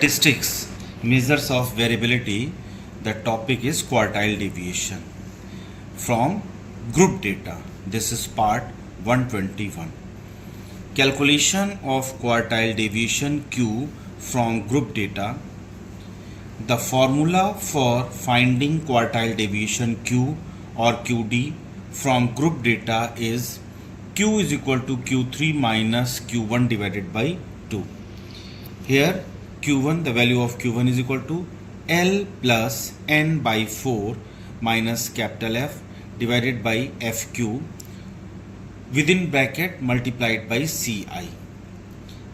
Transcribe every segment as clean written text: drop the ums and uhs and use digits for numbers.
Statistics, measures of variability. The topic is quartile deviation from group data. This is part 121. Calculation of quartile deviation Q from group data. The formula for finding quartile deviation Q or QD from group data is Q is equal to Q3 minus Q1 divided by 2. Here Q1, the value of Q1 is equal to L plus N by 4 minus capital F divided by FQ within bracket multiplied by CI.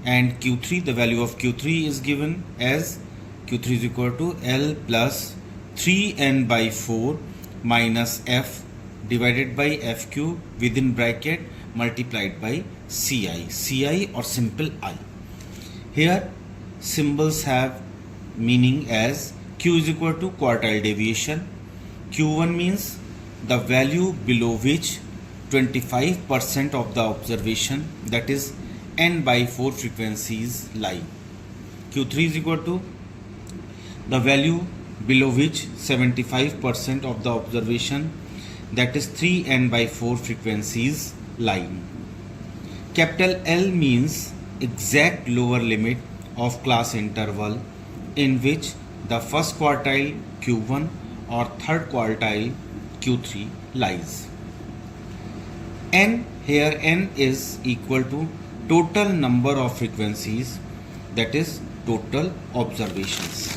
And Q3, the value of Q3 is given as Q3 is equal to L plus 3N by 4 minus F divided by FQ within bracket multiplied by CI or simple I. Here symbols have meaning as Q is equal to quartile deviation. Q1 means the value below which 25% of the observation, that is N by 4 frequencies, lie. Q3 is equal to the value below which 75% of the observation, that is 3N by 4 frequencies, lie. Capital L means exact lower limit of class interval in which the first quartile Q1 or third quartile Q3 lies. N, here N is equal to total number of frequencies, that is total observations.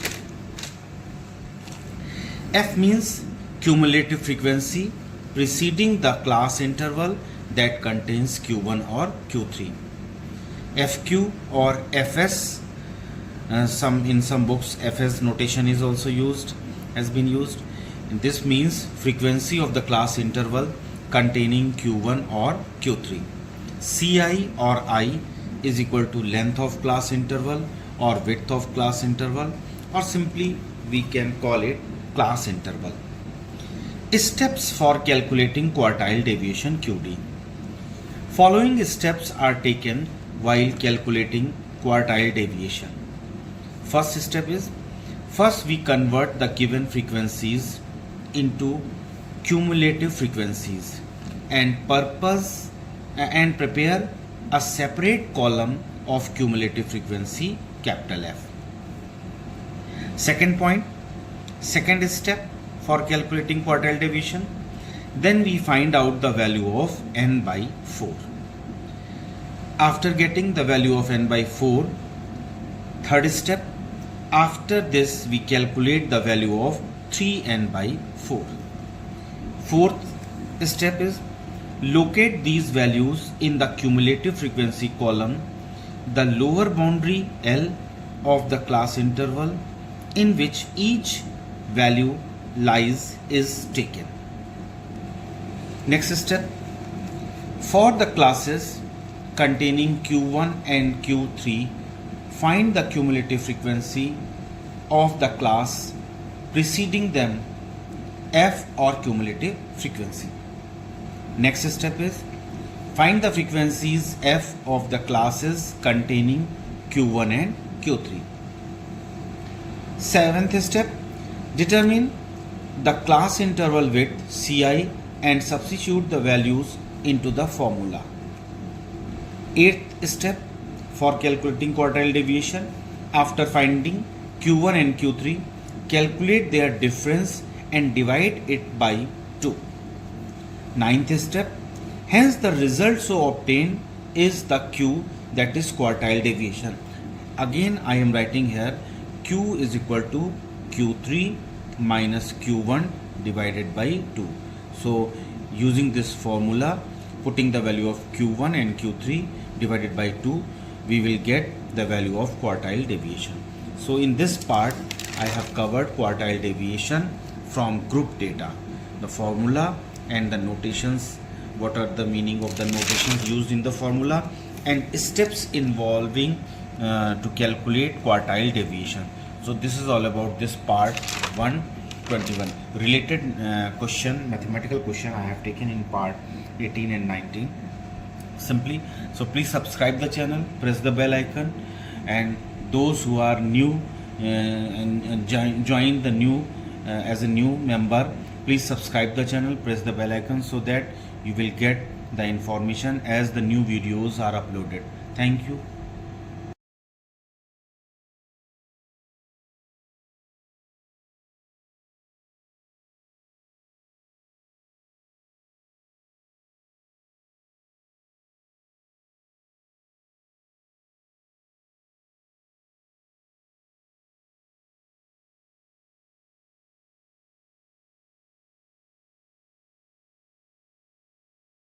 F means cumulative frequency preceding the class interval that contains Q1 or Q3. FQ or FS, in some books FS notation is also has been used. And this means frequency of the class interval containing Q1 or Q3. CI or I is equal to length of class interval or width of class interval, or simply we can call it class interval. Steps for calculating quartile deviation QD. Following steps are taken while calculating quartile deviation. First step is, first we convert the given frequencies into cumulative frequencies and prepare a separate column of cumulative frequency capital F. Second step for calculating quartile deviation, then we find out the value of N by 4. After getting the value of N by 4, third step, after this we calculate the value of 3N by 4. Fourth step is, locate these values in the cumulative frequency column. The lower boundary L of the class interval in which each value lies is taken. Next step, for the classes containing Q1 and Q3, find the cumulative frequency of the class preceding them, F or cumulative frequency. Next step is, find the frequencies F of the classes containing Q1 and Q3. Seventh step, determine the class interval width CI and substitute the values into the formula. Eighth step, for calculating quartile deviation, after finding Q1 and Q3, calculate their difference and divide it by 2. Ninth step, hence the result so obtained is the Q, that is quartile deviation. Again I am writing here Q is equal to Q3 minus Q1 divided by 2. So using this formula, putting the value of Q1 and Q3 divided by 2, we will get the value of quartile deviation. So in this part I have covered quartile deviation from group data, the formula and the notations, what are the meaning of the notations used in the formula, and steps involving to calculate quartile deviation. So this is all about this part 121. Related question, mathematical question I have taken in part 18 and 19 simply. So please subscribe the channel, press the bell icon, and those who are new and join the new as a new member. Please subscribe the channel, press the bell icon so that you will get the information as the new videos are uploaded. Thank you.